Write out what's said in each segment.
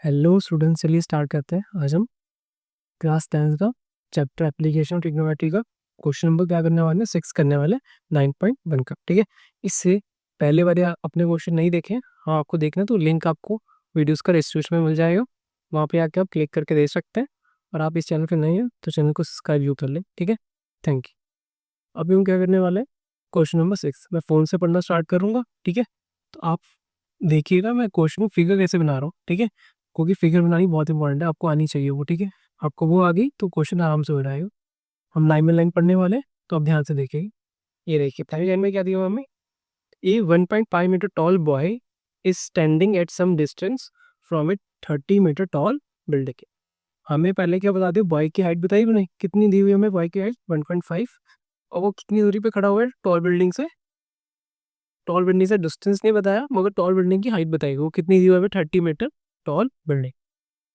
Hello student, चलिए start करते हैं। आज हम क्लास 10th का चैप्टर एप्लीकेशन ट्रिग्नोमेट्री का क्वेश्चन नंबर क्या करने वाले हैं, 6 करने वाले 9.1 का। ठीक है, इससे पहले वाले अपने क्वेश्चन नहीं देखे, हाँ आपको देखना है तो लिंक आपको वीडियोस का डिस्क्रिप्शन में मिल जाएगा, वहाँ पे आके आप क्लिक करके देख सकते हैं। और आप इस चैनल पर नहीं हैं तो चैनल को सब्सक्राइब जरूर कर लें। ठीक है, थैंक यू। अभी हम क्या करने वाले हैं, क्वेश्चन नंबर 6 मैं फ़ोन से पढ़ना स्टार्ट करूँगा। ठीक है, तो आप देखिएगा मैं क्वेश्चन को फिगर कैसे बना रहा हूँ। ठीक है, क्योंकि फिगर बनानी बहुत इंपॉर्टेंट है, आपको आनी चाहिए वो। ठीक है, आपको वो आ गई तो क्वेश्चन आराम से हो जाएगा। हम लाइन में लाइन पढ़ने वाले हैं, तो आप ध्यान से देखिए। ये देखिए पहली लाइन में क्या दिया हुआ हमें, a 1.5 metre tall boy is standing at some distance from a 30 metre tall building. हमें पहले क्या बता दिया, बॉय की हाइट बताई नहीं, कितनी दी हुई हमें बॉय की हाइट 1.5, और वो कितनी दूरी पे खड़ा हुआ है टॉल बिल्डिंग से। टॉल बिल्डिंग से डिस्टेंस नहीं बताया, मगर टॉल बिल्डिंग की हाइट बताई, वो कितनी दी हुई है, 30 मीटर टॉल बिल्डिंग।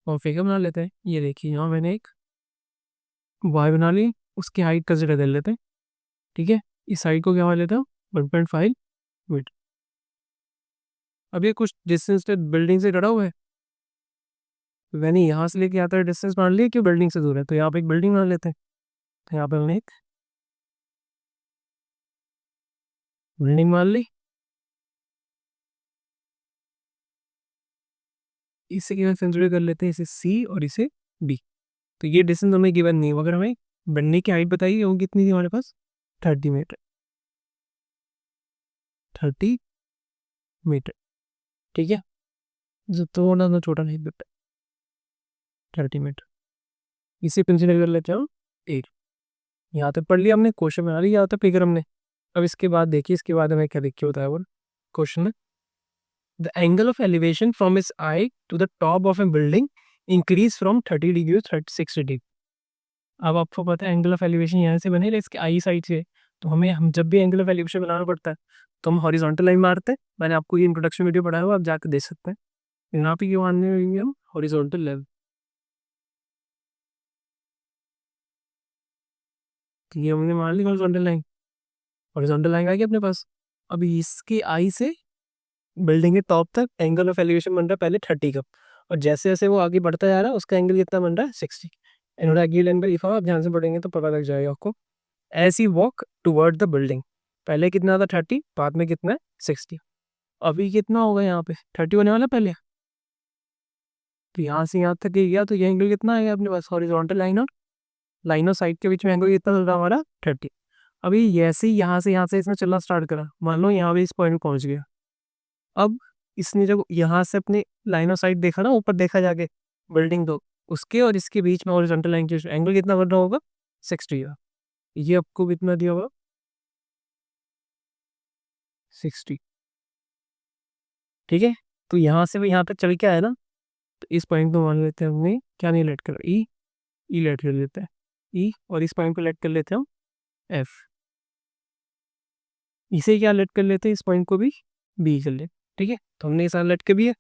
और फिगर बना लेते हैं। ये देखिए यहाँ मैंने एक वाई बना ली, उसकी हाइट कंसिडर कर लेते हैं। ठीक है, इस हाइट को क्या मान लेता हूँ, 1.5 मीटर। अब ये कुछ डिस्टेंस पे बिल्डिंग से खड़ा हुआ है, तो मैंने यहाँ से लेके आता है डिस्टेंस मान लिया कि बिल्डिंग से दूर है, तो यहाँ पे एक बिल्डिंग मान लेते हैं। तो यहाँ पे हमने एक बिल्डिंग मान ली। इसे क्या कंसिडर कर लेते हैं, इसे सी और इसे बी। तो ये डिस्टेंस हमें गिवन नहीं, अगर हमें बिल्डिंग की हाइट बताइए वो कितनी थी हमारे पास, 30 मीटर। 30 मीटर। ठीक है, जो थोड़ा सा छोटा नहीं देता, 30 मीटर। इसे कंसिडर कर लेते हैं एक। यहाँ तक पढ़ लिया हमने, क्वेश्चन बना लिया, यहाँ तक फिगर हमने। अब इसके बाद देखिए, इसके बाद हमें क्या देखिए होता है वो क्वेश्चन में, the angle of elevation from his eye to the top of a building increase from 30 degree to 36 degree. अब आपको पता है एंगल ऑफ एलिवेशन यहाँ से बने इसके आई साइड से, तो हम जब भी एंगल ऑफ एलिवेशन बनाना पड़ता है तो हम हॉरिजॉन्टल लाइन मारते हैं। मैंने आपको ये इंट्रोडक्शन वीडियो पढ़ाया हुआ, आप जाकर देख सकते हैं। यहाँ पे क्यों मानने होंगे हम हॉरिजॉन्टल लेवल, तो ये हमने मान ली हॉरिजॉन्टल लाइन। हॉरिजॉन्टल लाइन आ गई अपने पास। अभी इसकी आई से बिल्डिंग के टॉप तक एंगल ऑफ एलिवेशन बन रहा है पहले 30 का, और जैसे जैसे वो आगे बढ़ता जा रहा है उसका एंगल कितना बन रहा है, 60। इन्होंने अगली लाइन पर लिखा हुआ, आप ध्यान से पढ़ेंगे तो पता लग जाएगा आपको। As he walk toward the building, पहले कितना था 30, बाद में कितना है 60। अभी कितना होगा यहाँ पे 30 होने वाला पहले, तो यहाँ से यहाँ तक गया तो ये एंगल कितना आएगा अपने पास, हॉरिजॉन्टल लाइन और साइड के बीच में एंगल कितना चल रहा है हमारा, 30। अभी जैसे ही यहाँ से इसने चलना स्टार्ट करा, मान लो यहाँ पे इस पॉइंट पहुंच गया। अब इसने जब यहाँ से अपने लाइन ऑफ साइट देखा ना, ऊपर देखा जाके बिल्डिंग, तो उसके और इसके बीच में हॉरिजॉन्टल लाइन के एंगल कितना बन रहा होगा, 60 का। ये आपको कितना दिया होगा, 60। ठीक है, तो यहाँ से भी यहाँ तक चल के आया ना, तो इस पॉइंट को मान लेते हैं हमने क्या नहीं लेट कर, ई। ई लेट कर लेते हैं ई, और इस पॉइंट को लेट कर लेते हैं हम एफ। इसे क्या लेट कर लेते हैं, इस पॉइंट को भी बी कर लेते। ठीक है, तो हमने ये सारा लेट के भी है।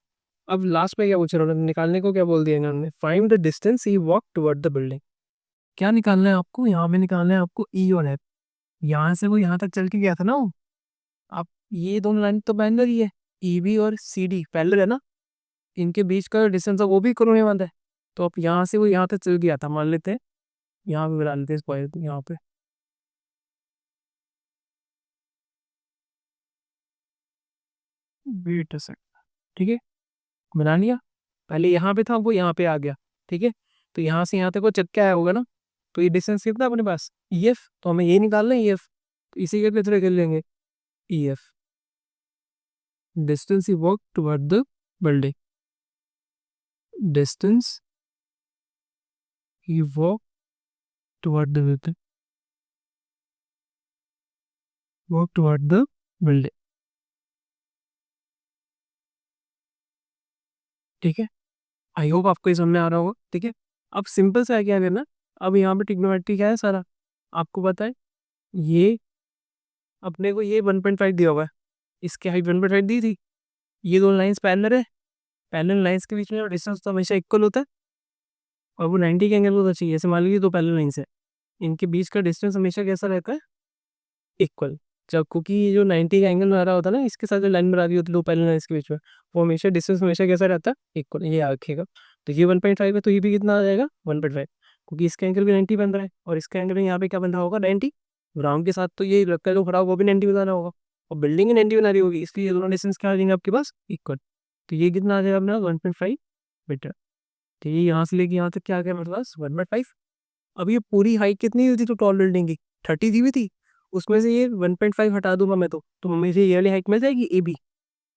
अब लास्ट में क्या पूछ रहा हूँ, निकालने को क्या बोल दिया इन्होंने, find the distance he walk toward the building. क्या निकालना है आपको, यहाँ पे निकालना है आपको ई और एफ। यहाँ से वो यहाँ तक चल के गया था ना वो, आप ये दोनों लाइन तो पैरेलल ही है, ई बी और सी डी पैरेलल है ना, इनके बीच का डिस्टेंस है वो भी करोने वाला है। तो अब यहाँ से वो यहाँ तक चल गया था, मान लेते हैं यहाँ पे बना लेते हैं इस पॉइंट यहाँ पे, बी इंटरसेक्ट। ठीक है, बना लिया। पहले यहाँ पे था, वो यहाँ पे आ गया। ठीक है, तो यहाँ से यहाँ तक वो चल के आया होगा ना, तो ये डिस्टेंस कितना अपने पास, ई एफ। तो हमें ये निकालना है ई एफ, तो इसी के थोड़े कर लेंगे E F, distance he walk toward the building. Distance he walk toward the building, walk toward the building. ठीक है, आई होप आपको ये समझ में आ रहा होगा। ठीक है, अब सिंपल सा है क्या करना, अब यहाँ पे ट्रिग्नोमेट्री क्या है सारा आपको पता है। ये अपने को ये 1.5 दिया हुआ है, इसकी हाइट 1.5 दी थी। ये दोनों लाइंस पैरेलल है, पैरेलल लाइंस के बीच में डिस्टेंस तो हमेशा इक्वल होता है, और वो 90 के एंगल होता चाहिए। जैसे मान लीजिए दो पैरेलल लाइंस है, इनके बीच का डिस्टेंस हमेशा कैसा रहता है, इक्वल। जब क्योंकि ये जो 90 का एंगल बना रहा होता है ना, इसके साथ जो लाइन बना रही होती है दो पैरेलल लाइन्स के बीच में, वो हमेशा डिस्टेंस हमेशा कैसा रहता है, इक्वल, ये रखेगा। तो ये 1.5 है, तो ये भी कितना आ जाएगा 1.5, क्योंकि इसका एंगल भी 90 बन रहा है और इसका एंगल यहाँ पे क्या बन रहा होगा 90, ग्राउंड के साथ तो ये लगता है जो खड़ा होगा वो भी 90 बनाना होगा और बिल्डिंग ही 90 बना रही होगी, इसलिए ये दोनों डिस्टेंस क्या आ जाएंगे आपके पास, इक्वल। तो ये कितना आ जाएगा अपना 1.5 मीटर। तो ये यहाँ से लेके यहाँ तक क्या आ गया मेरे पास 1.5। अब ये पूरी हाइट कितनी हुई थी तो टॉल बिल्डिंग की 30 दी हुई थी, उसमें से ये 1.5 हटा दूंगा मैं तो मुझे ये वाली हाइट मिल जाएगी ए बी। ये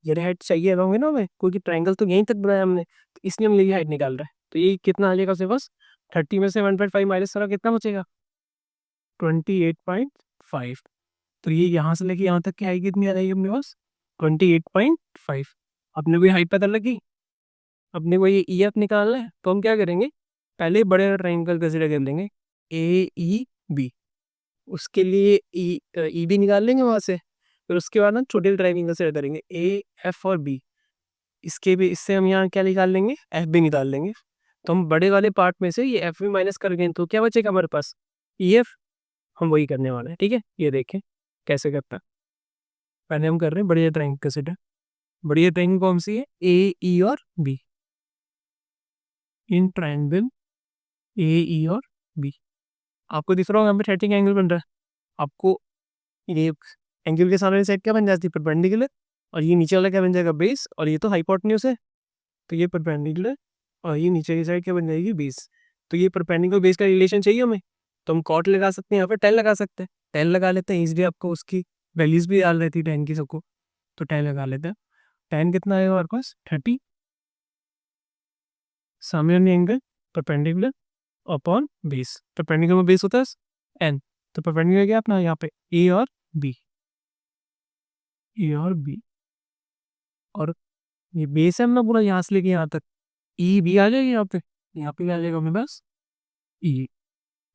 वाली हाइट चाहिए होंगे ना हमें, क्योंकि ट्राइंगल तो यहीं तक बनाया हमने, तो इसलिए हम ये हाइट निकाल रहे हैं। तो ये कितना आ जाएगा उसके पास, 30 में से 1.5 माइनस करा कितना बचेगा 28.5। तो ये यहाँ से लेके यहाँ तक की हाइट कितनी आ जाएगी अपने पास 28.5। अपने को हाइट पता लगी, अपने को ये ई एफ निकालना है, तो हम क्या करेंगे, पहले बड़े ट्राइंगल कंसीडर कर लेंगे ए ई बी, उसके लिए ई बी निकाल लेंगे वहां से, फिर उसके बाद ना छोटे ट्राइंगल कंसीडर करेंगे ए एफ और बी, इसके भी इससे हम यहाँ क्या निकाल लेंगे एफ भी निकाल लेंगे। तो हम बड़े वाले पार्ट में से ये एफ भी माइनस कर गए तो क्या बचेगा हमारे पास ई एफ, हम वही करने वाले हैं। ठीक है, ये देखें कैसे करता है। पहले हम कर रहे हैं बड़े ट्राइंगल कंसीडर, बड़ी ट्राइंगल कौन सी है ए ई और बी, इन ट्राइंगल ए ई और बी। आपको दिख रहा होगा यहाँ पे 30 एंगल बन रहा है, आपको ये एंगल के सामने साइड क्या बन जाती है परपेंडिकुलर, और ये नीचे वाला क्या बन जाएगा बेस, और ये तो हाइपोटेन्यूज है, तो ये परपेंडिकुलर, और ये नीचे की साइड क्या बन जाएगी बेस। तो ये परपेंडिकुलर बेस का रिलेशन चाहिए हमें, तो हम कॉट लगा सकते हैं, यहाँ पे 10 लगा सकते हैं, 10 लगा लेते हैं इसलिए आपको उसकी वैल्यूज भी याद रहती है 10 की सबको, तो 10 लगा लेते हैं। 10 कितना आएगा हमारे पास 30, सामने angle perpendicular upon base, perpendicular में बेस होता है एन, तो परपेंडिकुलर क्या अपना यहाँ पे ए और बी, ए और बी, और ये बेस है अपना पूरा यहाँ से लेके यहाँ तक, ई भी आ जाएगी यहाँ पे आ जाएगा अपने पास ई।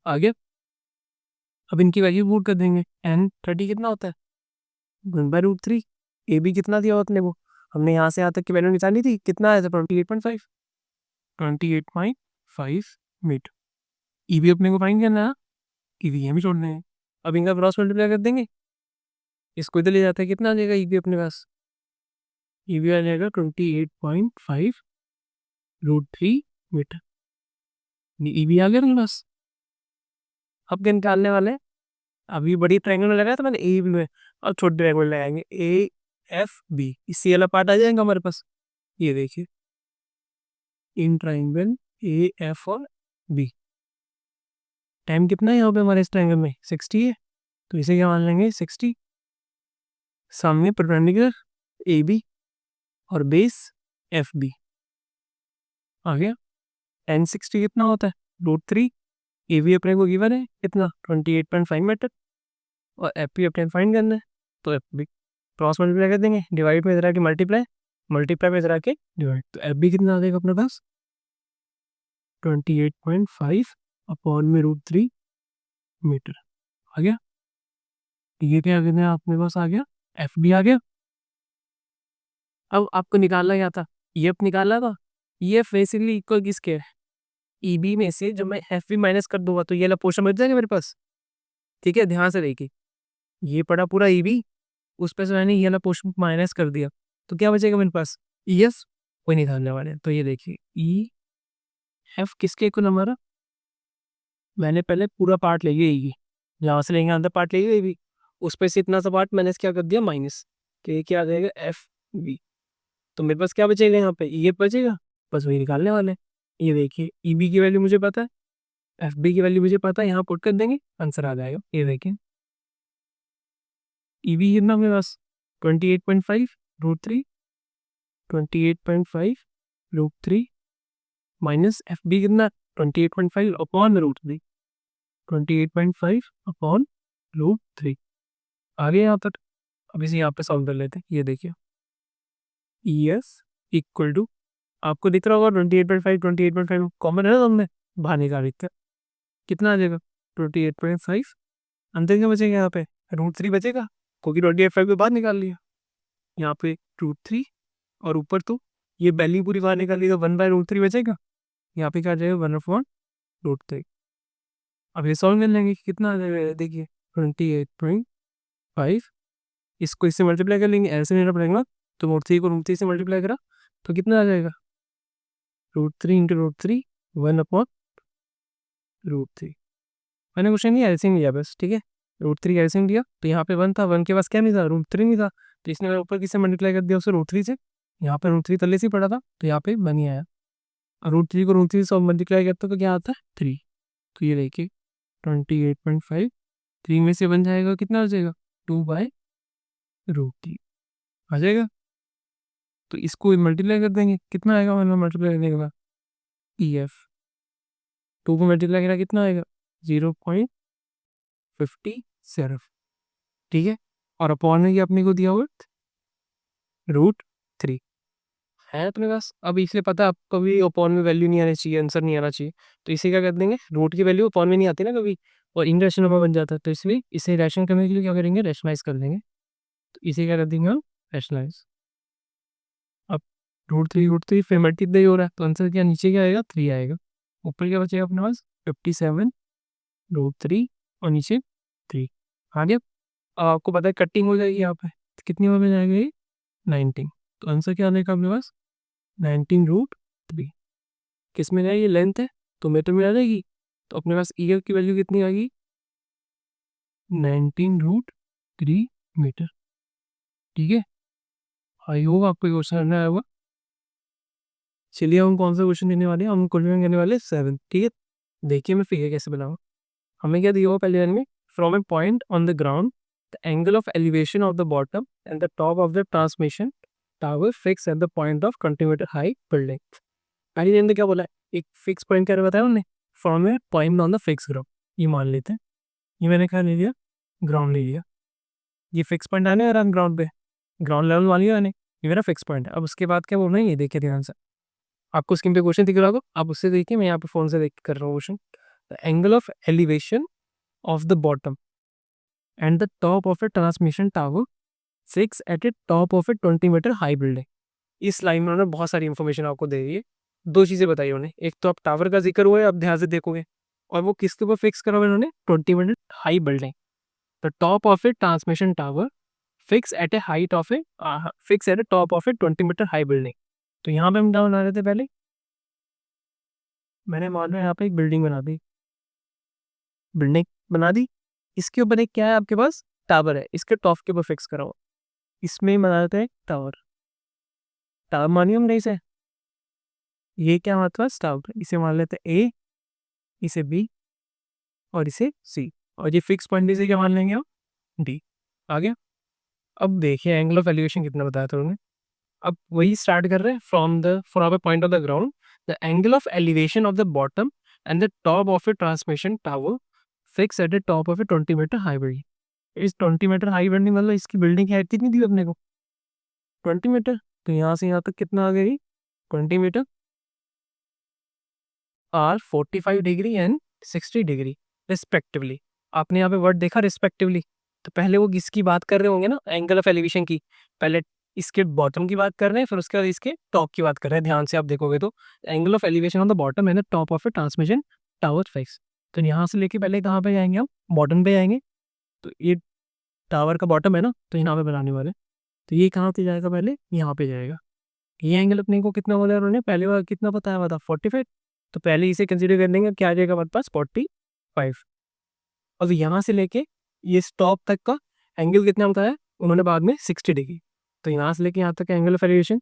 आगे अब इनकी वैल्यू पुट कर देंगे, एन 30 कितना होता है 1/√3, ए बी कितना दिया हुआ अपने को, हमने यहाँ से यहाँ तक की वैल्यू निकाली थी, कितना आया था 28.5, 28.5 मीटर। ई भी अपने को फाइंड करना है, ई भी यहाँ भी छोड़ने हैं। अब इनका क्रॉस मल्टीप्लाई कर देंगे, इसको इधर ले जाता है, कितना आ जाएगा ई भी अपने पास, ई भी आ जाएगा 28.5√3 मीटर। ई भी आ गया अपने पास। अब क्या निकालने वाले हैं, अभी बड़ी ट्रायंगल में लगाया था मैंने ए बी में, और छोटे ट्रायंगल में लगाएंगे ए एफ बी, इससे वाला पार्ट आ जाएगा हमारे पास। ये देखिए इन ट्रायंगल ए एफ और बी, टाइम कितना है यहाँ पे हमारे इस ट्रायंगल में 60 है, तो इसे क्या मान लेंगे 60, सामने परपेंडिकुलर ए बी और बेस एफ बी आ गया। एन 60 कितना होता है √3, ए बी अपने को गिवन है कितना 28.5 मीटर, और एफ बी अपने फाइंड करना है, तो एफ बी क्रॉस मल्टीप्लाई कर देंगे, डिवाइड में इधर के मल्टीप्लाई, मल्टीप्लाई में इधर के डिवाइड, तो एफ बी कितना आ जाएगा अपने पास 28.5 अपॉन में √3 मीटर आ गया। ये क्या करना है अपने पास आ गया, एफ बी आ गया। अब आपको निकालना क्या था, ई एफ निकालना था, ई एफ बेसिकली इक्वल किसके है ई बी में से, जब मैं एफ बी माइनस कर दूंगा तो ये वाला पोर्शन बच जाएगा मेरे पास। ठीक है, ध्यान से देखिए, ये पड़ा पूरा ई बी, उस पर से मैंने ये वाला पोर्शन माइनस कर दिया, तो क्या बचेगा मेरे पास ई एफ, कोई नहीं निकालने वाले। तो ये देखिए ई एफ किसके इक्वल हमारा, मैंने पहले पूरा पार्ट ले लिया ई, यहाँ से लेंगे अंदर पार्ट ले लिया भी, उस पर से इतना सा पार्ट मैंने क्या कर दिया माइनस, तो ये क्या आ जाएगा एफ बी। तो मेरे पास क्या बचेगा यहाँ पे ई एफ बचेगा, बस वही निकालने वाले हैं। ये देखिए ई बी की वैल्यू मुझे पता है, एफ बी की वैल्यू मुझे पता है, यहाँ पुट कर देंगे आंसर आ जाएगा। ये देखिए ई बी कितना मेरे पास 28.5√3, 28.5√3 माइनस एफ बी कितना 28.5 अपॉन √3, 28.5 अपॉन √3 आ गया यहाँ तक। अब इसे यहाँ पे सॉल्व कर लेते हैं। ये देखिए ई एस इक्वल टू, आपको दिख रहा होगा 28.5, 28.5 कॉमन है ना, हमने बाहर निकाल देते हैं, कितना आ जाएगा 28.5, अंदर क्या बचेगा यहाँ पे √3 बचेगा, क्योंकि 28.5 को बाहर निकाल लिया, यहाँ पे √3, और ऊपर तो ये वैल्यू पूरी बाहर निकाल ली तो 1/√3 बचेगा, यहाँ पे क्या आ जाएगा 1/√3। अब ये सॉल्व कर लेंगे, कितना आ जाएगा देखिए 28.5 इसको इससे मल्टीप्लाई कर लेंगे, ऐसे लेना पड़ेगा। तो √3 को √3 से मल्टीप्लाई करा तो कितना आ जाएगा, √3 × √3 1/√3। मैंने क्वेश्चन नहीं एल्सियम लिया बस, ठीक है। √3 एल्सियम लिया तो यहाँ पे 1 था, 1 के पास क्या नहीं था, √3 नहीं था, तो इसने ऊपर किससे मल्टीप्लाई कर दिया, उसे √3 से। यहाँ पे √3 तले से पड़ा था तो यहाँ पे 1 ही आया। और √3 को √3 से मल्टीप्लाई करते तो क्या आता है, 3। तो ये देखिए 28.5, 3 में से 1 जाएगा, कितना हो जाएगा, 2/√3 आ जाएगा। तो इसको मल्टीप्लाई कर देंगे, कितना आएगा, मतलब मल्टीप्लाई करने के बाद EF 2 को मल्टीप्लाई करा कितना आएगा, 0.57, ठीक है। और अपॉन में ये अपने को दिया हुआ √3 है अपने पास। अब इसलिए पता है आपको कभी अपॉन में वैल्यू नहीं आनी चाहिए, आंसर नहीं आना चाहिए, तो इसे क्या कर देंगे, रूट की वैल्यू अपॉन में नहीं आती ना कभी, और इनरेशनल में बन जाता है, तो इसलिए इसे रैशनल करने के लिए क्या करेंगे, रैशनलाइज कर देंगे। तो इसे क्या कर देंगे हम, रैशनलाइज। अब √3 फिर मल्टीप्लाई हो रहा है तो आंसर क्या, नीचे क्या आएगा, 3 आएगा। ऊपर क्या बचेगा अपने पास, 57 √3 और नीचे 3 आ गया। अब आपको पता है कटिंग हो जाएगी यहाँ पे, तो कितनी बार में जाएगा ये, 19। तो आंसर क्या आने का अपने पास, 19√3। किस में जाएगी, लेंथ है तो मीटर में आ जाएगी, तो अपने पास EF की वैल्यू कितनी आ गई, 19√3 मीटर, ठीक है। आई होप आपको क्वेश्चन करना आया होगा। चलिए हम कौन सा क्वेश्चन देने वाले हैं, हम क्वेश्चन करने वाले 7, ठीक है। देखिए मैं फिगर कैसे बनाऊँ। हमें क्या दिया हुआ पहले लाइन में, from a point on the ground the angle of elevation of the bottom and the top of the transmission tower fix at the point of 20 metre high building. पहली लाइन में क्या बोला है, एक फिक्स पॉइंट क्या बताया उन्होंने, from a point on the fix ground, ये मान लेते हैं। ये मैंने क्या ले लिया, ग्राउंड ले लिया। ये फिक्स पॉइंट आने वाला ग्राउंड पे, ग्राउंड लेवल वाली आने, ये मेरा फिक्स पॉइंट है। अब उसके बाद क्या बोलना है, ये देखिए ध्यान से, आपको स्क्रीन पे क्वेश्चन दिख रहा होगा, आप उससे देखिए, मैं यहाँ पे फोन से देख कर रहा हूँ question. The angle of elevation of the bottom and the top of a transmission tower fix at a top of a 20 metre high building. इस लाइन में उन्होंने बहुत सारी इन्फॉर्मेशन आपको दे दी है। दो चीज़ें बताई उन्होंने, एक तो आप टावर का जिक्र हुआ है, आप ध्यान से देखोगे, और वो किसके ऊपर फिक्स करा हुआ है उन्होंने, 20 metre high building. The top of a transmission tower fix at a height of a fix at a top of a 20 metre high building. तो यहाँ पे हम क्या बना रहे थे, पहले मैंने मान लो यहाँ पे एक बिल्डिंग बना दी, बिल्डिंग बना दी, इसके ऊपर एक क्या है आपके पास, टावर है, इसके टॉप के ऊपर फिक्स करा हुआ, इसमें ही बना देते हैं टावर। टावर मानिए हम नहीं से, ये क्या हमारे पास टावर, इसे मान लेते हैं A, इसे B और इसे C, और ये फिक्स पॉइंट इसे क्या मान लेंगे हम, D। आ गया। अब देखिए एंगल ऑफ एलिवेशन कितना बताया था उन्होंने। अब वही स्टार्ट कर रहे हैं, from a point of the ground the angle of elevation of the bottom and the top of a transmission tower fix at the top of a 20 metre high building. इस 20 मीटर हाई बिल्डिंग मतलब इसकी building की height कितनी दी अपने को, 20 metre. तो यहाँ से यहाँ तक कितना आ गई, 20 metre, are 45 degree and 60 degree respectively. आपने यहाँ पे वर्ड देखा रिस्पेक्टिवली, तो पहले वो किसकी बात कर रहे होंगे ना, एंगल ऑफ एलिवेशन की। पहले इसके बॉटम की बात कर रहे हैं, फिर उसके बाद इसके टॉप की बात कर रहे हैं। ध्यान से आप देखोगे तो angle of elevation on the bottom and the top of a transmission tower fix. तो यहाँ से लेके पहले कहाँ पे जाएंगे हम, बॉटम पे जाएंगे। तो ये टावर का बॉटम है ना, तो यहाँ पे बनाने वाले, तो ये कहाँ पे जाएगा, पहले यहाँ पे जाएगा। ये एंगल अपने को कितना बोला उन्होंने, पहले बार कितना बताया हुआ था, 45। तो पहले इसे कंसीडर कर लेंगे, क्या आ जाएगा हमारे पास, 45। और यहाँ से लेके ये स्टॉप तक का एंगल कितना बताया उन्होंने बाद में, 60 डिग्री। तो यहाँ से लेके यहाँ तक का एंगल ऑफ एलिवेशन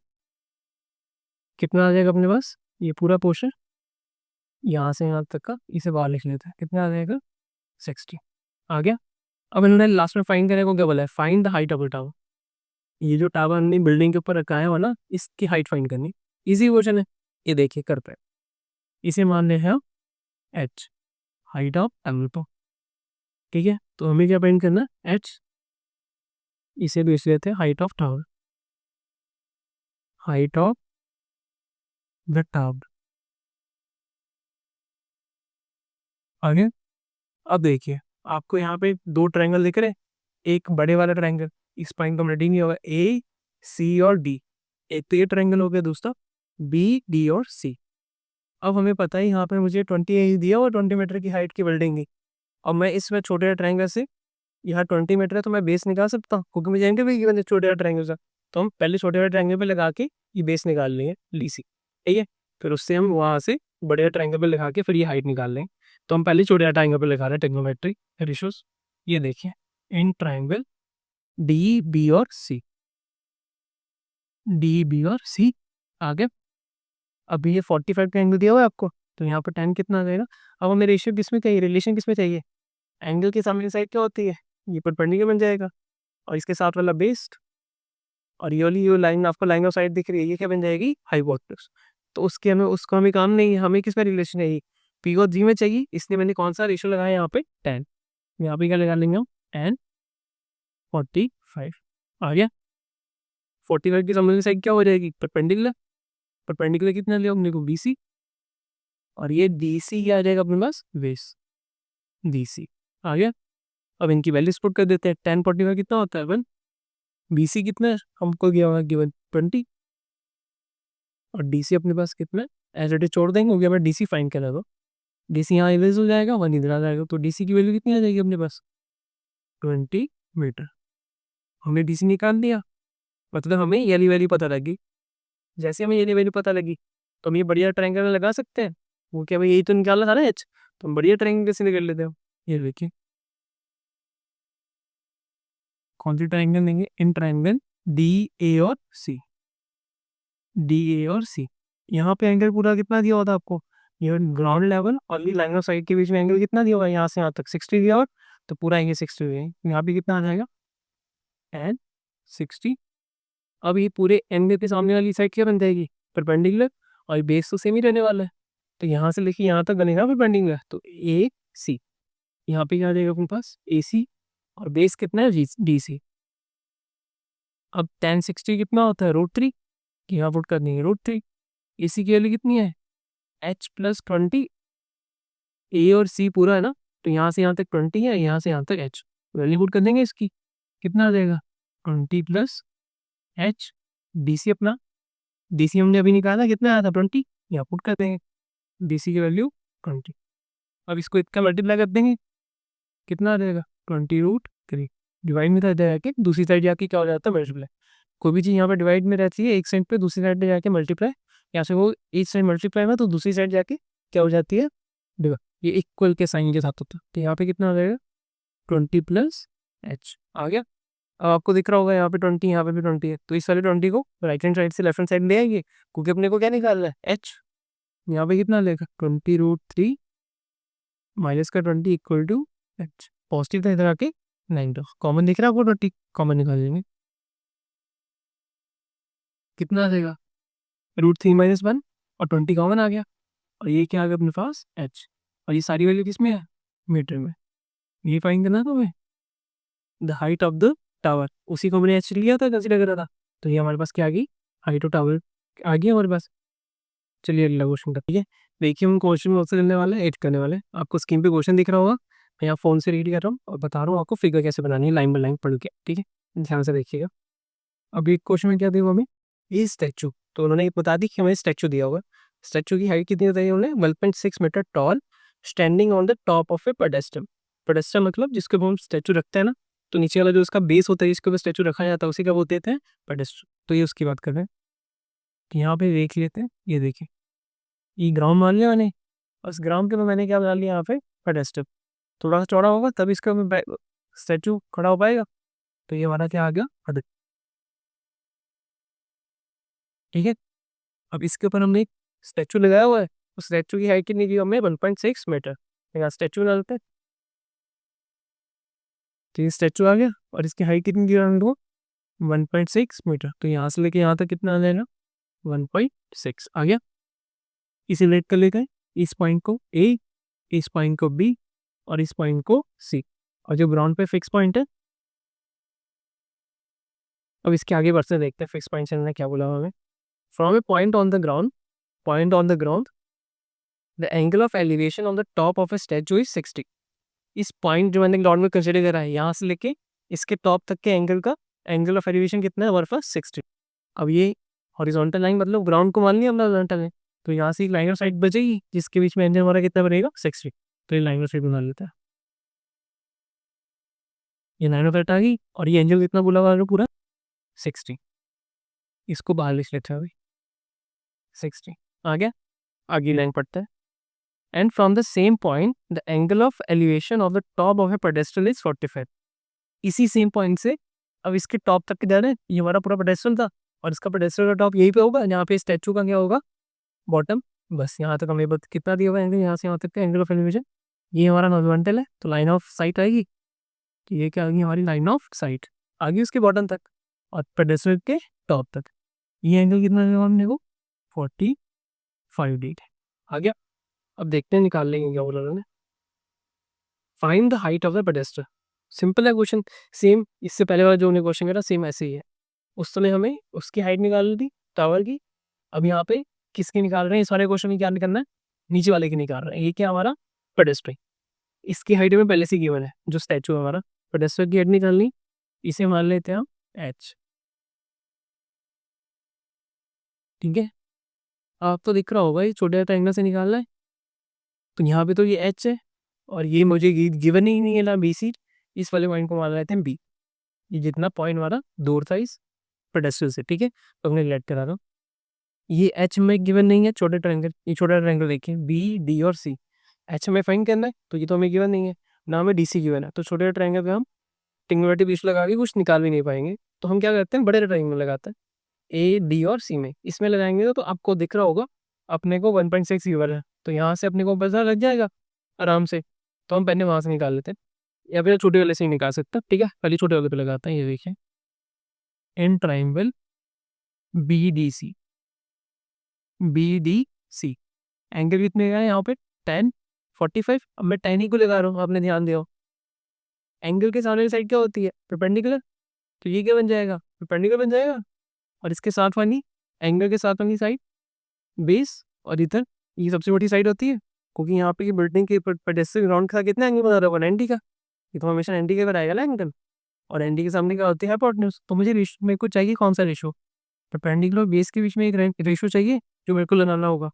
कितना आ जाएगा अपने पास, ये पूरा पोर्शन यहाँ से यहाँ तक का, इसे बाहर लिख लेते हैं, कितना आ जाएगा, 60 आ गया। अब इन्होंने लास्ट में फाइंड करने को क्या बोला है, find the height of the tower. ये जो टावर हमने बिल्डिंग के ऊपर रखा है वो ना, इसकी हाइट फाइंड करनी, इजी क्वेश्चन है। ये देखिए करते हैं, इसे मान ले हैं h, हाइट ऑफ एल्टो, ठीक है। तो हमें क्या फाइंड करना है, h, इसे भी इस लेते हैं height of tower, height of the tower. आगे अब देखिए, आपको यहाँ पे दो ट्रायंगल दिख रहे हैं, एक बड़े वाला ट्रायंगल, इस पॉइंट को हमने डी नहीं होगा, ए सी और डी। एक तो ये ट्रायंगल हो गया, दूसरा बी डी और सी। अब हमें पता है यहाँ पे मुझे 20 दिया और 20 मीटर की हाइट की बिल्डिंग दी। अब मैं इसमें छोटे ट्रायंगल से यहाँ 20 मीटर है तो मैं बेस निकाल सकता हूँ, क्योंकि मुझे एंगल भी गिवन है छोटे वाले ट्रायंगल का। तो हम पहले छोटे वाले ट्रायंगल पे लगा के ये बेस निकाल लेंगे DC, ठीक है। फिर उससे हम वहाँ से बड़े वाले ट्रायंगल पे लगा के फिर ये हाइट निकाल लेंगे। तो हम पहले छोटे वाले ट्रायंगल पे लगा रहे हैं ट्रिग्नोमेट्री रेशियोज। ये देखिए इन ट्रायंगल DB और C, DB और C आगे। अभी ये 45 का एंगल दिया हुआ है आपको, तो यहाँ पर 10 कितना आ जाएगा। अब हमें रेशियो किस में चाहिए, रिलेशन किस में चाहिए, एंगल के सामने साइड क्या होती है, ये परपेंडिकुलर बन जाएगा और इसके साथ वाला बेस्ड, और ये वाली जो लाइन आपको लाइन ऑफ साइड दिख रही है ये क्या बन जाएगी, हाइपोटेन्यूज। तो उसको हमें काम नहीं है, हमें किस में रिलेशन है, P और G में चाहिए, इसलिए मैंने कौन सा रेशियो लगाया यहाँ पे 10। यहाँ पे क्या लगा लेंगे हम एन 45 आ गया। 45 की सामने साइड क्या हो जाएगी, परपेंडिकुलर। परपेंडिकुलर कितना लिया हमने को BC, और ये DC क्या आ जाएगा अपने पास, बेस DC आ गया। अब इनकी वैल्यूज पुट कर देते हैं। 10 45 कितना होता है 1, BC कितना है हमको दिया हुआ गिवन 20, और DC अपने पास कितना है एज इट इज छोड़ देंगे, क्योंकि हमें DC फाइंड करना था। DC यहाँ इरेज हो जाएगा, 1 इधर आ जाएगा, तो DC की वैल्यू कितनी आ जाएगी अपने पास 20 मीटर। हमने DC निकाल दिया, मतलब हमें ये वाली वैल्यू पता लगी। जैसे हमें ये वैल्यू पता लगी तो हम ये बढ़िया ट्रायंगल लगा सकते हैं, वो क्या भाई यही तो निकालना था ना H, तो हम बढ़िया ट्रायंगल से निकल लेते हैं। ये देखिए कौन सी ट्रायंगल देंगे, इन ट्रायंगल DA और C, DA और C। यहाँ पे एंगल पूरा कितना दिया हुआ था आपको, ये ग्राउंड लेवल और ये लाइन ऑफ साइड के बीच में एंगल कितना दिया हुआ है, यहाँ से यहाँ तक 60 दिया हुआ, तो पूरा एंगल 60 हुआ है। यहाँ पे कितना आ जाएगा एन 60। अब ये पूरे एंगल के सामने वाली साइड क्या बन जाएगी, परपेंडिकुलर, और बेस तो सेम ही रहने वाला है, तो यहाँ से लेके यहाँ तक बनेगा परपेंडिकुलर, तो AC। यहाँ पे क्या आ जाएगा अपने पास AC, और बेस कितना है DC। अब 1060 कितना होता है √3, यहाँ पुट कर देंगे √3। AC की वैल्यू कितनी है H + 20, A और C पूरा है ना, तो यहाँ से यहाँ तक 20 है, यहाँ से यहाँ तक H, वैल्यू पुट कर देंगे इसकी, कितना आ जाएगा 20 + H। DC अपना, DC हमने अभी निकाला कितना आया था 20, यहाँ पुट कर देंगे DC की वैल्यू 20। अब इसको इतना मल्टीप्लाई कर देंगे, कितना आ जाएगा 20√3। डिवाइड में था जाके दूसरी साइड जाके क्या हो जाता है मल्टीप्लाई। कोई भी चीज़ यहाँ पर डिवाइड में रहती है एक साइड पे, दूसरी साइड पे जाके मल्टीप्लाई, यहाँ से वो एक साइड मल्टीप्लाई में तो दूसरी साइड जाके क्या हो जाती है डिवाइड, ये इक्वल के साइन के साथ होता है। तो यहाँ पे कितना आ जाएगा 20 + H आ गया। अब आपको दिख रहा होगा यहाँ पे 20, यहाँ पे भी 20 है, तो इस वाले 20 को राइट हैंड साइड से लेफ्ट हैंड साइड ले आएंगे, क्योंकि अपने को क्या निकालना है H। यहाँ पे कितना लेगा 20√3 माइनस का 20 इक्वल टू H। पॉजिटिव था इधर आके 9, कॉमन दिख रहा है आपको, 20 कॉमन निकाल लेंगे, कितना आ जाएगा √3 - 1, और 20 कॉमन आ गया, और ये क्या आ गया अपने पास H। और ये सारी वैल्यू किस में है, मीटर में। ये फाइंड करना था हमें the height of the tower, उसी को मैंने H लिया था, कंसीडर करा था, तो ये हमारे पास क्या आ गई हाइट ऑफ टावर आ गई हमारे पास। चलिए अगला क्वेश्चन का, ठीक है। देखिए हम क्वेश्चन में उससे करने वाले हैं, एड करने वाले हैं। आपको स्क्रीन पे क्वेश्चन दिख रहा होगा, मैं यहाँ फोन से रीड कर रहा हूँ और बता रहा हूँ आपको फिगर कैसे बनानी है लाइन बाय लाइन पढ़ के, ठीक है, ध्यान से देखिएगा। अब एक क्वेश्चन में क्या दिया हुआ हमें, ये स्टैचू, तो उन्होंने ये बता दी कि हमें स्टैचू दिया होगा। स्टैचू की हाइट कितनी बताई उन्होंने 1.6 metre tall, standing on the top of a pedestal. Pedestal मतलब जिसके ऊपर हम स्टैचू रखते हैं ना, तो नीचे वाला जो उसका बेस होता है जिसके ऊपर स्टैचू रखा जाता है उसी का बोलते हैं पेडेस्टल। तो ये उसकी बात कर रहे हैं। तो यहाँ पे देख लेते हैं, ये देखिए ये ग्राउंड मान लिया मैंने, और इस ग्राउंड के में मैंने क्या बना लिया यहाँ पे पेडेस्टल। थोड़ा सा चौड़ा होगा तब इसका स्टैचू खड़ा हो पाएगा, तो ये हमारा क्या आ गया पद, ठीक है। अब इसके ऊपर हमने एक स्टैचू लगाया हुआ है, उस स्टैचू की हाइट कितनी दी हमें 1.6 मीटर। यहाँ स्टैचू डालते हैं, तो ये स्टैचू आ गया, और इसकी हाइट कितनी दी हमको 1.6 मीटर, तो यहाँ से लेके यहाँ तक कितना आ जाएगा 1.6 आ गया। इसे रेट कर लेते हैं, इस पॉइंट को A, इस पॉइंट को B, और इस पॉइंट को C, और जो ग्राउंड पे फिक्स पॉइंट है। अब इसके आगे बढ़ते देखते हैं फिक्स पॉइंट से हमने क्या बोला हुआ हमें। From a point on the ground, point on the ground the angle of elevation on the top of A statue is 60। इस पॉइंट जो मैंने ग्राउंड में कंसिडर करा है, यहाँ से लेके इसके टॉप तक के एंगल का एंगल ऑफ एलिवेशन कितना है हमारे पास 60। अब ये हॉरिजॉन्टल लाइन मतलब ग्राउंड को मान लिया हमने हॉरिजॉन्टल है, तो यहाँ से एक लाइन ऑफ साइड बचेगी जिसके बीच में एंगल हमारा कितना बनेगा 60, तो ये लाइन ऑफ साइड बना लेता है। ये 9 ऑफ 8 आ गई, और ये एंगल कितना बोला हुआ है पूरा 60। इसको बाहर लिख लेते हैं अभी, 60 आ गया। आगे लाइन पढ़ते हैं, and from the same point the angle of elevation of the top of A pedestal is 45। इसी सेम पॉइंट से अब इसके टॉप तक किधर है, ये हमारा पूरा पेडेस्ट्रल था, और इसका पेडेस्ट्रल का टॉप यहीं पे होगा, यहाँ पे स्टैचू का क्या होगा, बॉटम। बस यहाँ तक हमें कितना दिया हुआ एंगल, यहाँ से यहाँ तक का एंगल ऑफ एलिवेशन, ये हमारा हॉरिजॉन्टल है, तो लाइन ऑफ साइट आएगी, तो ये क्या आ गई हमारी लाइन ऑफ साइट, आगे उसके बॉटम तक और पेडेस्ट्रल के टॉप तक। ये एंगल कितना देगा हमने को 45 डिग्री आ गया। अब देखते हैं निकाल लेंगे क्या बोला उन्होंने। Find the height of the pedestal. Simple है क्वेश्चन, सेम इससे पहले वाला जो उन्हें क्वेश्चन करा सेम ऐसे ही है। उस समय हमें उसकी हाइट निकाल दी टावर की, अब यहाँ पे किसकी निकाल रहे हैं, सारे क्वेश्चन में क्या करना है, नीचे वाले की निकाल रहे हैं। ये क्या हमारा पेडेस्टर, इसकी हाइट में पहले से गिवन है, जो स्टैचू है हमारा, पेडेस्टर की हाइट निकालनी, इसे मान लेते हैं हम एच। ठीक है, आप तो दिख रहा होगा ये छोटे ट्रायंगल से निकालना है, तो यहाँ पे तो ये एच है, और ये मुझे गिवन ही नहीं है ना बी सी, इस वाले पॉइंट को मान लेते हैं बी। ये जितना पॉइंट हमारा दूर था इस पेडेस्ट्रल से, ठीक है, तो हमने लेट करा दो। ये एच में गिवन नहीं है, छोटे ट्रायंगल, ये छोटा ट्रायंगल देखिए बी डी और सी, एच में फाइंड करना है, तो ये तो हमें गिवन नहीं है, ना हमें डी सी गिवन है, तो छोटे ट्रायंगल पे हम ट्रिग्नोमेट्री बीच लगा के कुछ निकाल भी नहीं पाएंगे, तो हम क्या करते हैं बड़े ट्रायंगल लगाते हैं ए डी और सी में, इसमें लगाएंगे तो आपको दिख रहा होगा अपने को 1.6 गिवन है, तो यहाँ से अपने को पता लग जाएगा आराम से, तो हम पहले वहाँ से निकाल लेते हैं, या फिर छोटे वाले से ही निकाल सकते हैं। ठीक है, पहले छोटे वाले पे लगाते हैं, ये देखिए in triangle B D C, B D C angle कितने का है यहाँ पे 10 45। अब मैं 10 ही को लगा रहा हूँ, आपने ध्यान दिया हो। एंगल के सामने साइड क्या होती है परपेंडिकुलर, तो ये क्या बन जाएगा परपेंडिकुलर बन जाएगा, और इसके साथ वाली एंगल के साथ वाली साइड बेस, और इधर ये सबसे बड़ी साइड होती है, क्योंकि यहाँ पे बिल्डिंग के पेडेस्ट्रल ग्राउंड का कितना एंगल बना रहा है 190 का, ये तो हमेशा 90 के पर आएगा ना एंगल, और एनडी के सामने क्या होती है हाइपोटेन्यूज। तो मुझे मेरे को चाहिए कौन सा रेशो, परपेंडिकुलर बेस के बीच में एक रेशो चाहिए जो मेरे को लगाना होगा।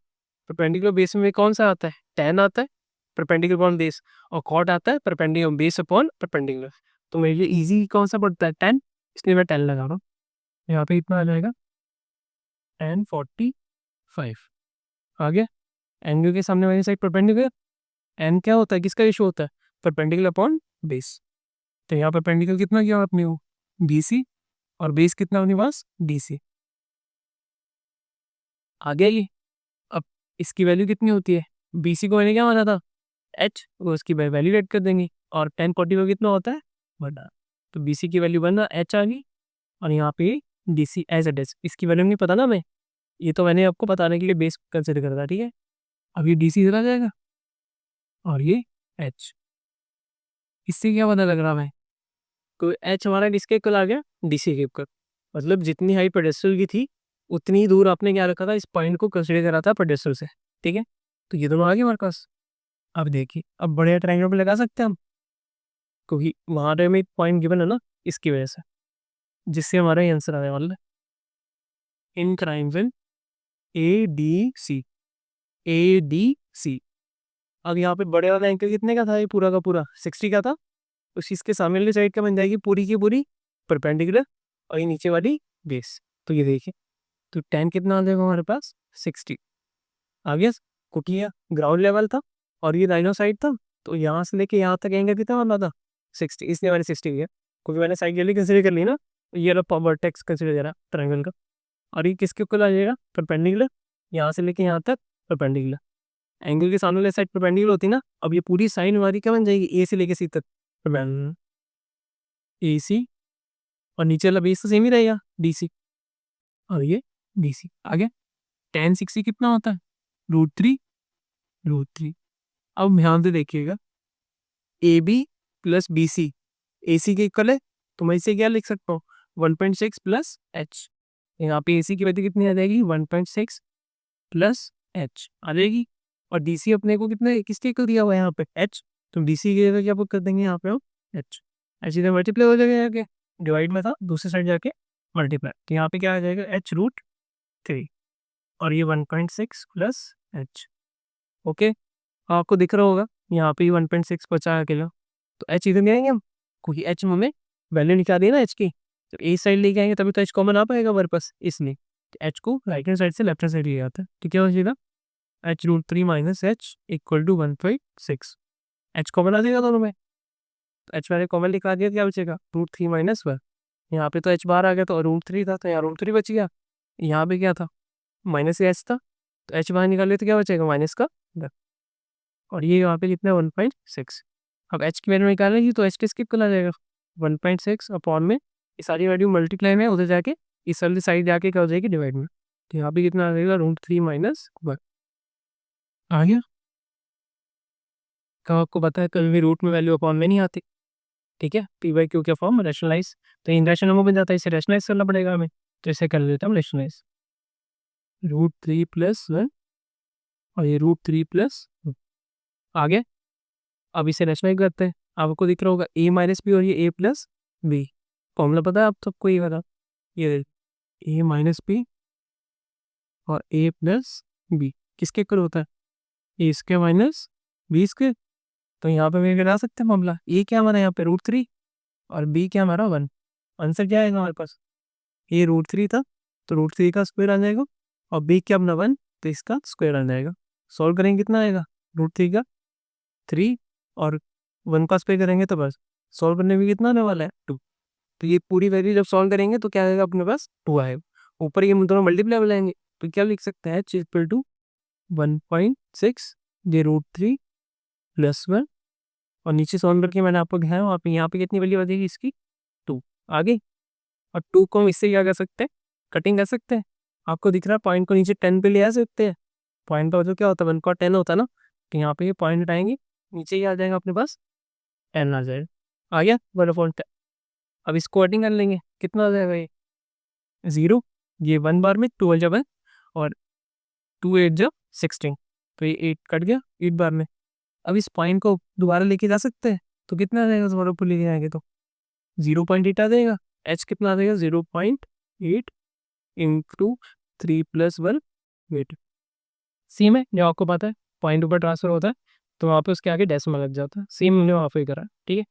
परपेंडिकुलर बेस में कौन सा आता है, tan आता है परपेंडिकुलर अपॉन बेस, और कॉट आता है परपेंडिकुलर बेस अपॉन परपेंडिकुलर। तो मेरे लिए इजी कौन सा पड़ता है tan, इसलिए मैं 10 लगा रहा हूँ। यहाँ पे इतना आ जाएगा tan 45 आ गया। एंगल के सामने वाली साइड परपेंडिकुलर, एन क्या होता है किसका रेशो होता है परपेंडिकुलर अपॉन बेस, तो यहाँ परपेंडिकुलर कितना किया आपने वो BC, और बेस कितना अपने पास DC आ गया ये। अब इसकी वैल्यू कितनी होती है, BC को मैंने क्या माना था H, वो उसकी वैल्यू ऐड कर देंगे, और 1040 को कितना होता है बड़ा, तो BC की वैल्यू बनना H आ गई, और यहाँ पे DC एज एड एस, इसकी वैल्यू नहीं पता ना मैं, ये तो मैंने आपको बताने के लिए बेस कंसिडर करा था। ठीक है, अब ये DC चला जाएगा, और ये H, इससे क्या पता लग रहा है तो H हमारा किसके इक्वल आ गया DC के इक्वल, मतलब जितनी हाइट पेडेस्ट्रल की थी उतनी ही दूर आपने क्या रखा था इस पॉइंट को कंसीडर करा था पेडेस्ट्रल से। ठीक है, तो ये दोनों आ गए हमारे पास। अब देखिए अब बड़े ट्रायंगल पे लगा सकते हैं हम, क्योंकि वहां पे में पॉइंट गिवन है ना, इसकी वजह से, जिससे हमारा आंसर आने वाला है इन ट्रायंगल ADC। अब यहाँ पे बड़े वाला एंगल कितने का था, ये पूरा का पूरा 60 का था, उस इसके सामने वाली साइड क्या बन जाएगी पूरी की पूरी परपेंडिकुलर, और ये नीचे वाली बेस। तो ये देखिए तो tan कितना आ जाएगा हमारे पास 60 आ गया, क्योंकि ये ग्राउंड लेवल था और ये राइनो साइड था, तो यहाँ से लेके यहाँ तक एंगल कितना बना था 60, इसलिए मैंने 60 किया, क्योंकि मैंने साइड गैली कंसिडर कर ली ना, तो ये वाला वर्टेक्स कंसिडर करा ट्रायंगल का, और ये किसके इक्वल आ जाएगा परपेंडिकुलर, यहाँ से लेके यहाँ तक परपेंडिकुलर, एंगल के सामने वाली साइड परपेंडिकुलर होती ना, अब ये पूरी साइड हमारी क्या बन जाएगी ए से लेके सी तक AC, और नीचे वाला बेस तो सेम ही रहेगा DC, और ये DC आ गया। tan 60 कितना होता है √3। अब ध्यान से देखिएगा AB प्लस BC AC के इक्वल है, तो मैं इसे क्या लिख सकता हूँ 1.6 प्लस H, यहाँ पे AC की वैल्यू कितनी आ जाएगी 1.6 प्लस H आ जाएगी, और DC अपने को कितने किसके इक्वल दिया हुआ है यहाँ पे H, तो DC की जगह क्या पुट कर देंगे यहाँ पे हम H, H इधर मल्टीप्लाई हो जाएगा जाके, डिवाइड में था दूसरी साइड जाके मल्टीप्लाई, तो यहाँ पे क्या आ जाएगा H√3, और ये 1.6 प्लस H। ओके, आपको दिख रहा होगा यहाँ पे 1.6 बचा अकेला, तो H इधर ले आएंगे हम, क्योंकि एच में हमें वैल्यू निकाली है ना एच की, तो ए साइड लेके आएंगे तभी तो एच कॉमन आ पाएगा हमारे पास, इसलिए एच को राइट हैंड साइड से लेफ्ट हैंड साइड लिया जाता है। तो क्या हो जाएगा, H root 3 minus H equal to 1/6। H common आ जाएगा दोनों में, तो एच मैंने कॉमन निकाल दिया, क्या बचेगा √3 - 1। यहाँ पे तो एच बाहर आ गया तो √3 था, तो यहाँ √3 बच गया। यहाँ पे क्या था, माइनस एच था, तो एच बाहर निकाल लिया तो क्या बचेगा माइनस का 10। और ये यहाँ पे कितना है 1/6। अब एच की वैल्यू निकालेंगे तो एच के स्किप करना जाएगा, 1/6 अपॉन में ये सारी वैल्यू मल्टीप्लाई में उधर जाके इस वाली साइड जाके क्या हो जाएगी डिवाइड में, तो यहाँ पे कितना आ जाएगा √3 - 1 आ गया। कब आपको पता है कभी भी रूट में वैल्यू अपॉन में नहीं आती, ठीक है। P/Q क्या फॉर्म रैशनलाइज, तो इन रैशनल में बन जाता है, इसे रैशनलाइज करना पड़ेगा हमें, तो इसे कर लेते हैं हम रैशनलाइज, √3 + 1 और ये √3 + आ गया। अब इसे रैशनलाइज करते हैं, आपको दिख रहा होगा a - b और ये a + b, फॉर्मूला पता है आप सबको ये वाला, ये a - b और a + b किसके इक्वल होता है, a² - b²। तो यहाँ पे मैं गिरा सकते हैं मामला, a क्या हमारा यहाँ पे √3 और b क्या हमारा 1। आंसर क्या आएगा हमारे पास, ये √3 था तो √3 का स्क्वायर आ जाएगा, और b क्या अपना 1 तो इसका स्क्वायर आ जाएगा। सॉल्व करेंगे कितना आएगा, √3 का 3 और 1 का स्क्वायर करेंगे तो बस सॉल्व करने में कितना आने वाला है 2। तो ये पूरी वैल्यू जब सॉल्व करेंगे तो क्या आएगा अपने पास 2 आएगा। ऊपर ये दोनों मल्टीप्लाई हो जाएंगे तो क्या लिख सकते हैं h इक्वल टू 1/6 ये √3 + 1, और नीचे सॉल्व करके मैंने आपको दिखाया वहाँ पे, यहाँ पे कितनी वैल्यू आ जाएगी इसकी 2 आगे। और 2 को हम इससे क्या कर सकते हैं, कटिंग कर सकते हैं। आपको दिख रहा है पॉइंट को नीचे 10 पे ले आ सकते हैं, पॉइंट का मतलब क्या होता है 1 का 10 होता है ना, तो यहाँ पे ये पॉइंट आएंगे नीचे ही आ जाएगा अपने पास 10 आ जाएगा, आ गया 1/10। अब इसको कटिंग कर लेंगे, कितना आ जाएगा ये 0, ये 1 बार में 12 जब है, और 2 8 जब 16, तो ये 8 कट गया 8 बार में। अब इस पॉइंट को दोबारा लेके जा सकते हैं, तो कितना आ जाएगा दोबारा ऊपर लेके आएंगे तो 0.8 आ जाएगा। एच कितना आ जाएगा 0.8 इंटू 3 + 1 वेट। सेम है जो आपको पता है, पॉइंट ऊपर ट्रांसफर होता है तो वहाँ पे उसके आगे डेसिमल लग जाता है, सेम हमने वहाँ पे करा, ठीक है।